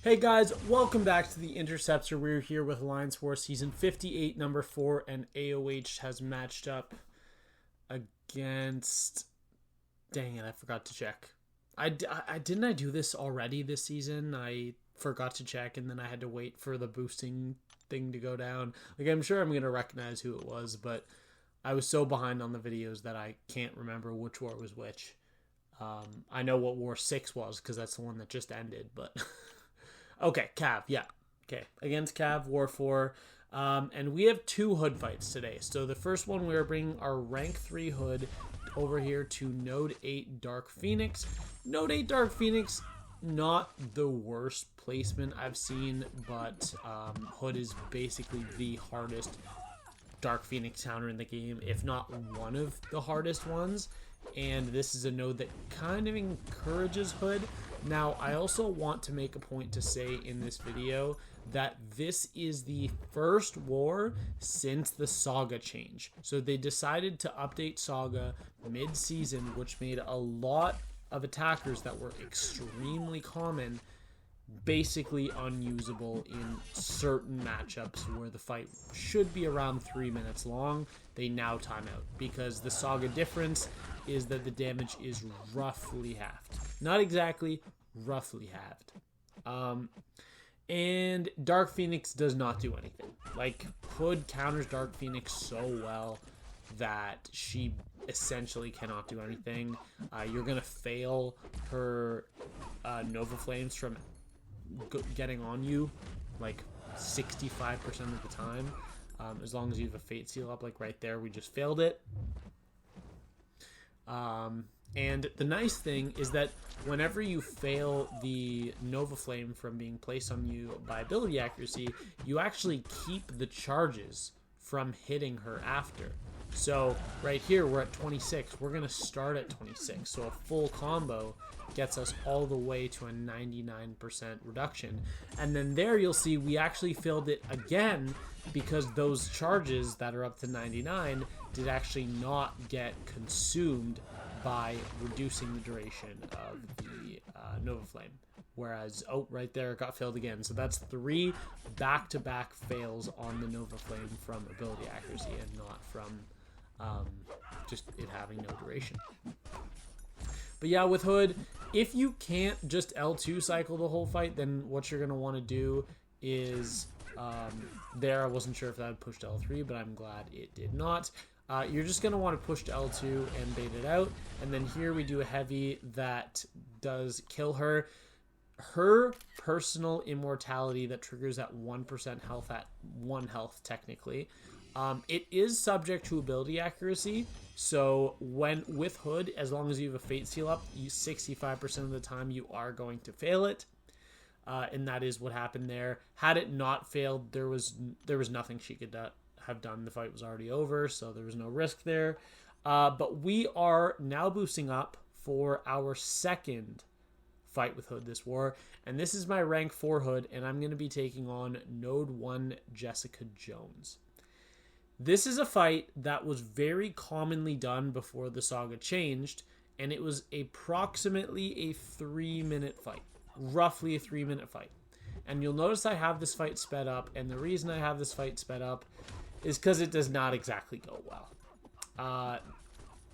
Hey guys, welcome back to the Interceptor. We're here with Alliance War Season 58, number 4, and AOH has matched up against... Dang it, I forgot to check. Didn't I do this already this season? I forgot to check, and then I had to wait for the boosting thing to go down. Like, I'm sure I'm going to recognize who it was, but I was so behind on the videos that I can't remember which war was which. I know what War 6 was, because that's the one that just ended, but... Okay, C.Av, yeah. Okay, against C.Av, War 4. And we have 2 hood fights today. So the first one, we are bringing our rank 3 hood over here to Node 8 Dark Phoenix. Node 8 Dark Phoenix, not the worst placement I've seen, but hood is basically the hardest Dark Phoenix counter in the game, if not one of the hardest ones. And this is a node that kind of encourages hood. Now, I also want to make a point to say in this video that this is the first war since the Saga change. So they decided to update Saga mid-season, which made a lot of attackers that were extremely common basically unusable in certain matchups where the fight should be around 3 minutes long. They now time out because the Saga difference is that the damage is roughly halved. Not exactly, roughly halved. And Dark Phoenix does not do anything. Like, Hood counters Dark Phoenix so well that she essentially cannot do anything. You're going to fail her Nova Flames from getting on you like 65% of the time, as long as you have a Fate Seal up. Like right there, we just failed it. And the nice thing is that whenever you fail the Nova Flame from being placed on you by ability accuracy, you actually keep the charges from hitting her after. So right here, we're at 26. We're going to start at 26. So a full combo gets us all the way to a 99% reduction. And then there you'll see we actually failed it again because those charges that are up to 99 did actually not get consumed by reducing the duration of the Nova Flame. Whereas, oh, right there, it got failed again. So that's 3 back-to-back fails on the Nova Flame from ability accuracy and not from just it having no duration. But yeah, with Hood, if you can't just L2 cycle the whole fight, then what you're going to want to do is, there, I wasn't sure if that would push to L3, but I'm glad it did not. You're just going to want to push to L2 and bait it out. And then here we do a heavy that does kill her. Her personal immortality that triggers at 1% health, at 1 health technically. It is subject to ability accuracy. So when with Hood, as long as you have a Fate Seal up, 65% of the time you are going to fail it. And that is what happened there. Had it not failed, there was nothing she could have done. The fight was already over, so there was no risk there. But we are now boosting up for our second fight with Hood this war. And this is my rank 4 Hood, and I'm going to be taking on Node 1 Jessica Jones. This is a fight that was very commonly done before the Saga changed, and it was approximately a 3-minute fight. Roughly a 3-minute fight. And you'll notice I have this fight sped up, and the reason I have this fight sped up is because it does not exactly go well.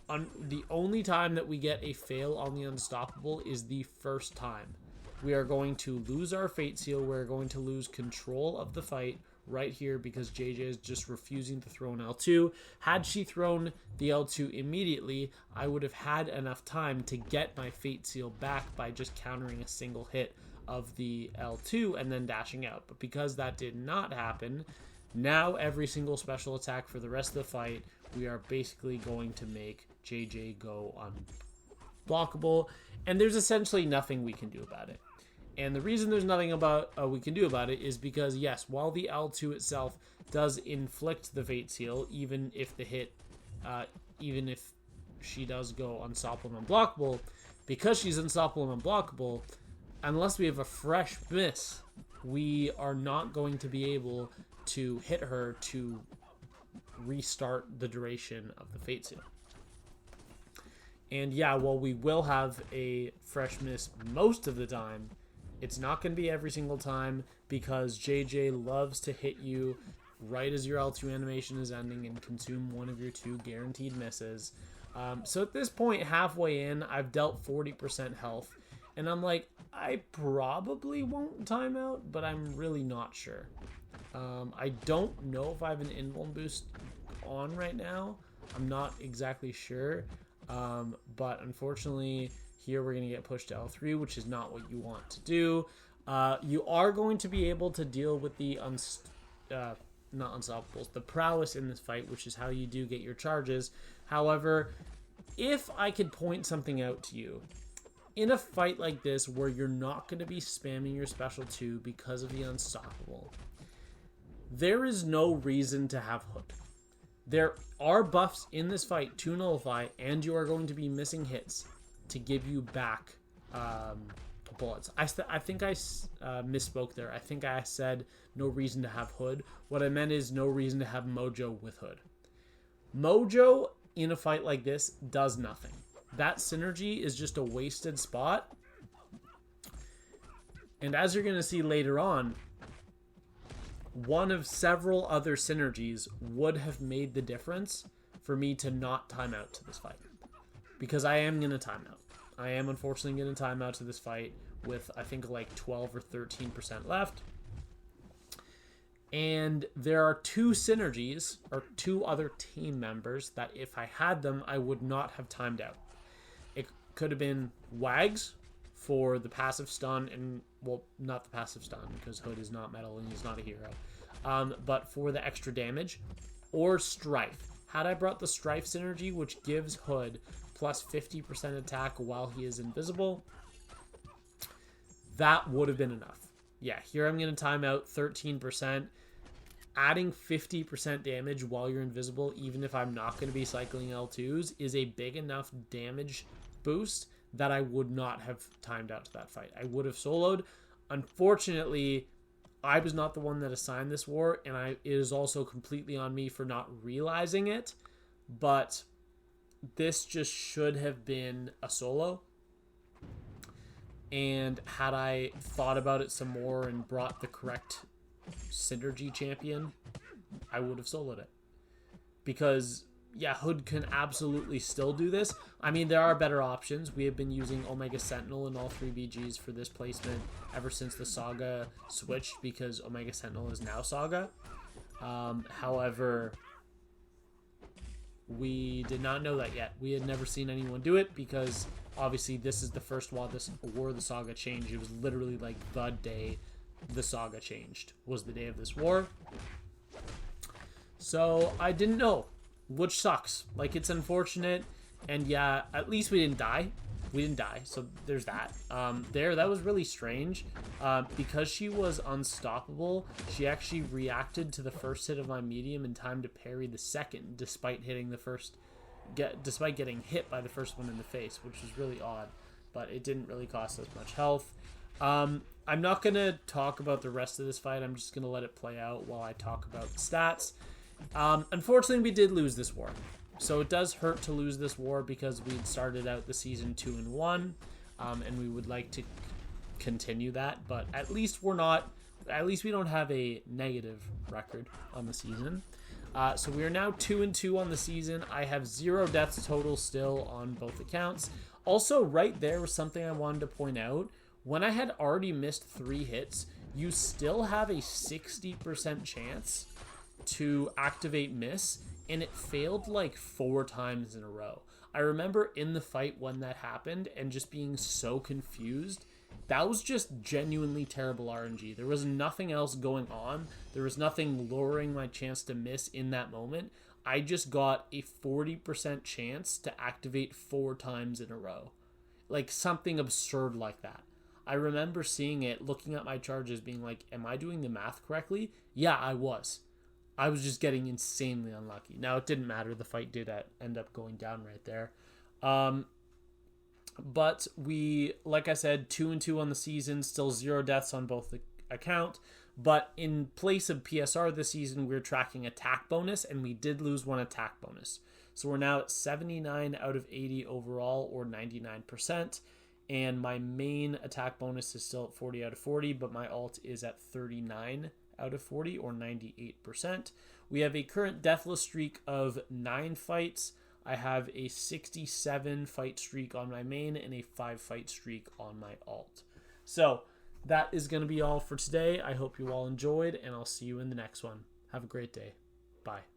The only time that we get a fail on the Unstoppable is the first time. We are going to lose our Fate Seal. We're going to lose control of the fight right here because JJ is just refusing to throw an L2. Had she thrown the L2 immediately, I would have had enough time to get my Fate Seal back by just countering a single hit of the L2 and then dashing out. But because that did not happen, now every single special attack for the rest of the fight, we are basically going to make JJ go unblockable, and there's essentially nothing we can do about it. And the reason there's nothing we can do about it is because, yes, while the L2 itself does inflict the Fate Seal, even if even if she does go unstoppable and unblockable, because she's unstoppable and unblockable, unless we have a fresh miss, we are not going to be able to hit her to restart the duration of the Fate Seal. And yeah, while we will have a fresh miss most of the time, It's not going to be every single time because JJ loves to hit you right as your L2 animation is ending and consume one of your 2 guaranteed misses. So at this point, halfway in, I've dealt 40% health. And I'm like, I probably won't time out, but I'm really not sure. I don't know if I have an invuln boost on right now. I'm not exactly sure. But unfortunately, here we're going to get pushed to L3, which is not what you want to do. You are going to be able to deal with the not unstoppables, the prowess in this fight, which is how you do get your charges. However, if I could point something out to you, in a fight like this where you're not going to be spamming your special 2 because of the unstoppable, there is no reason to have Hood. There are buffs in this fight to nullify, and you are going to be missing hits to give you back bullets. I think I misspoke there. I think I said no reason to have Hood. What I meant is no reason to have Mojo with Hood. Mojo in a fight like this does nothing. That synergy is just a wasted spot. And as you're going to see later on, one of several other synergies would have made the difference for me to not time out to this fight. Because I am going to time out. I am unfortunately going to time out to this fight with, I think, like 12 or 13% left. And there are 2 synergies, or 2 other team members, that if I had them, I would not have timed out. It could have been Wags for the passive stun, and, well, not the passive stun, because Hood is not metal and he's not a hero. But for the extra damage, or Strife. Had I brought the Strife synergy, which gives Hood plus 50% attack while he is invisible, that would have been enough. Yeah, here I'm going to time out 13%. Adding 50% damage while you're invisible, even if I'm not going to be cycling L2s, is a big enough damage boost that I would not have timed out to that fight. I would have soloed. Unfortunately, I was not the one that assigned this war, and it is also completely on me for not realizing it, but this just should have been a solo. And had I thought about it some more and brought the correct synergy champion, I would have soloed it. Because, yeah, Hood can absolutely still do this. I mean, there are better options. We have been using Omega Sentinel in all 3 BGs for this placement ever since the Saga switched, because Omega Sentinel is now Saga. However, we did not know that yet. We had never seen anyone do it because obviously this is the first war the Saga changed. It was literally like the day the Saga changed was the day of this war. So I didn't know, which sucks. Like, it's unfortunate. And yeah, at least we didn't die. We didn't die, so there's that. That was really strange. Because she was unstoppable, she actually reacted to the first hit of my medium in time to parry the second, despite hitting the first, despite getting hit by the first one in the face, which was really odd. But it didn't really cost us much health. I'm not going to talk about the rest of this fight. I'm just going to let it play out while I talk about the stats. Unfortunately, we did lose this war. So it does hurt to lose this war because we'd started out the season 2-1, and we would like to continue that. But at least we don't have a negative record on the season. So we are now 2-2 on the season. I have 0 deaths total still on both accounts. Also, right there was something I wanted to point out. When I had already missed 3 hits, you still have a 60% chance to activate miss, and it failed like 4 times in a row. I remember in the fight when that happened and just being so confused. That was just genuinely terrible RNG. There was nothing else going on. There was nothing lowering my chance to miss in that moment. I just got a 40% chance to activate 4 times in a row. Like something absurd like that. I remember seeing it, looking at my charges, being like, am I doing the math correctly? Yeah, I was. I was just getting insanely unlucky. Now, it didn't matter. The fight did end up going down right there. But we, like I said, 2-2 on the season, still 0 deaths on both the account. But in place of PSR this season, we're tracking attack bonus, and we did lose 1 attack bonus. So we're now at 79 out of 80 overall, or 99%. And my main attack bonus is still at 40 out of 40, but my alt is at 39 out of 40, or 98%. We have a current deathless streak of 9 fights. I have a 67 fight streak on my main and a 5 fight streak on my alt. So that is going to be all for today. I hope you all enjoyed, and I'll see you in the next one. Have a great day. Bye.